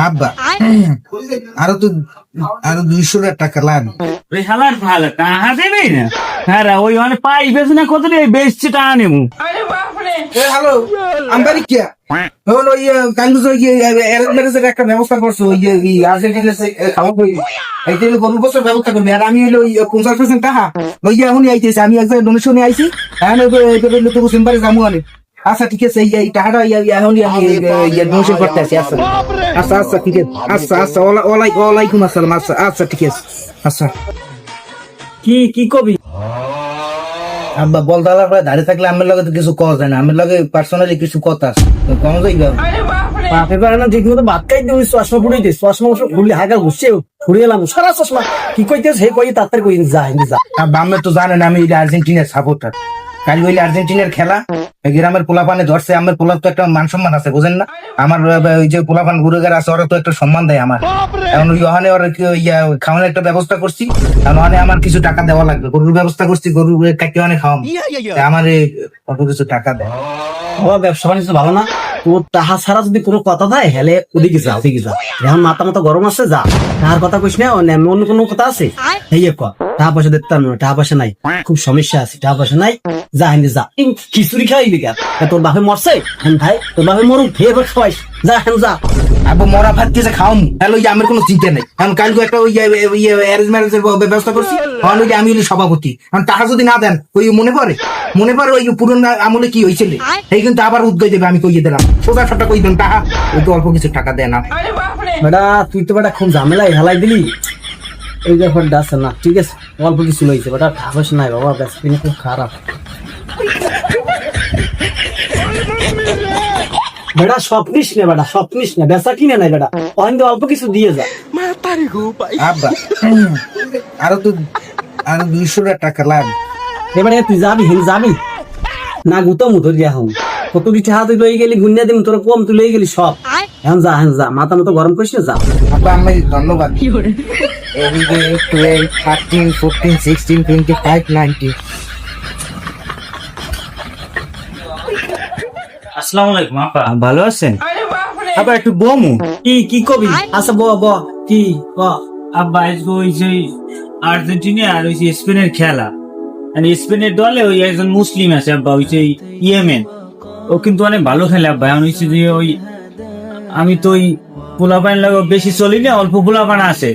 আব্বা আরো 200 টাকা লাগবে। ওই হালার ভালো টাকা দেবে না। হ্যাঁ রে, ওই মানে পাই বেশ না কত রে বেশি টাকা নেবো। হ্যালো আমবারি কি এখন ওই কালু ওই ম্যারেজের একটা ব্যবস্থা করছো, ওই যে আর্জেন্টিনা খাওয়া এই যে গরু বছর ব্যবস্থা করবে। আর আমি হলো ওই 50% টাকা ওই যে এখনই আইতেছি, আমি এক জায়গায় ডোনেশনে আইছি। হ্যাঁ তো সিম্বারে যাবো অনেক। আচ্ছা ঠিক আছে, এই টাকাটা এখনই আমি ডোনেশন করতে আছি। আচ্ছা আচ্ছা আচ্ছা ঠিক আছে, আচ্ছা আচ্ছা ওয়ালাইকুম আসসালাম। আচ্ছা আচ্ছা ঠিক আছে। আচ্ছা কি কি কবি? আব্বা বলদালার পরে দাঁড়িয়ে থাকলে আমার লগে তো কিছু কথা যায় না, আমার লগে পার্সোনালি কিছু কথা আছে, কম যাইবা। বাপে পারে না ঠিক মতো ভাত খাইতে ওই চশমা ফুড়ে দিস, চশমা ফুড়লে হাগা ঘুরছে ফুড়ে এলাম সারা চশমা কি কইতেছ হে কই তাড়াতাড়ি কই যা আব্বা আমি তো জানেন আমি আর্জেন্টিনার সাপোর্টার। কাল হইলে আর্জেন্টিনার খেলা, গ্রামের পোলাপানে ধরছে, আমার পোলার তো একটা মান সম্মান আছে বুঝেন না। আমার ওই যে পোলাপান গুরুগার আছে, ওরা তো একটা সম্মান দেয় আমার। এখন ওখানে ওরা খাওয়ানোর একটা ব্যবস্থা করছি, কারণ ওখানে আমার কিছু টাকা দেওয়া লাগবে, গরুর ব্যবস্থা করছি, গরু কাকে অনেক খাওয়াম, আমার অত কিছু টাকা দেয়। বাবা ব্যবসা বাণিজ্য ভালো না তোর, তাহা ছাড়া যদি কোনো কথা দেয় হেলে ওদিকে যা এখন মাথা মাথা গরম আছে যা, তাহার কথা কইস না অন্য কোনো কথা আছে এই টাকা পয়সা দেখতাম না, টাকা পয়সা নাই, খুব সমস্যা আছে, টাকা পয়সা নাই, যা হিন্দি যা খিচুড়ি খাইবি কেন? তোর বাপে মরছে ভাই, তোর বাপে মরুক খেয়ে খাওয়াইস, যা হেন যা। আব্বা মরা ভাত কিছু খাওয়াম, তাহলে ওই আমার কোনো চিন্তা নেই। কারণ কালকে একটা ওই অ্যারেঞ্জ ম্যারেজের ব্যবস্থা করছি, কারণ ওই যে আমি হলি সভাপতি। কারণ টাকা যদি না দেন ওই মনে পড়ে ওই পুরনো আমলে কি হয়েছিল এই কিন্তু আবার উদ্গয় দেবে, আমি কইয়ে দিলাম সোজা সবটা কই দেন টাকা, ওই তো অল্প কিছু টাকা দেয় না। বেটা তুই তো বেটা খুব ঝামেলায় হেলাই দিলি, এই ব্যাপারটা আছে না ঠিক আছে, অল্প কিছু লইছে বেটা, টাকা পয়সা নাই বাবা, ব্যাস খুব খারাপ। বেটা স্বপ্নিস না বেটা, স্বপ্নিস না, বেচা কিনে নাই বেটা, অনেক অল্প কিছু দিয়ে যা। আব্বা আরো 200 টাকা লাগবে। এবারে তুই যাবি হিন যাবি না গুতো মুতো দিয়া হন কত কিছু হাত লই গেলি গুন্না দিম তোর কম তুই লই গেলি সব, এখন যা মাথা মতো গরম করিস না যা। আব্বা আমি ধন্যবাদ। 11, 12, 13, 14, 16, 25, 19। আসসালামু আলাইকুম আপা, ভালো আছেন? আপা একটু বমু। কি কবি? আচ্ছা ব কি ক? আব্বা আজকে ওই যে আর্জেন্টিনা আর ওই যে স্পেনের খেলা, মানে স্পেনের দলে ওই একজন মুসলিম আছে আব্বা, ওই যে ইয়েমেন, ও কিন্তু অনেক ভালো খেলে আব্বা। এখন হচ্ছে যে ওই আমি তো ওই পোলাপান লাগে বেশি চলি না, অল্প পোলাপান আছে,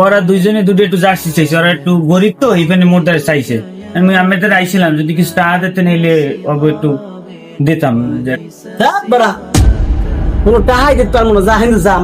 ওরা দুইজনে দুটো একটু জার্সি চাইছে, ওরা একটু গরিব তো এইখানে মোটার চাইছে। আমি আমাদের আইছিলাম যদি কিছু টাকা দিতে নিলে অল্প একটু দিতাম। বেড়া কোনো টাহাই দিতে পারবো না, যা হিন্দু যা।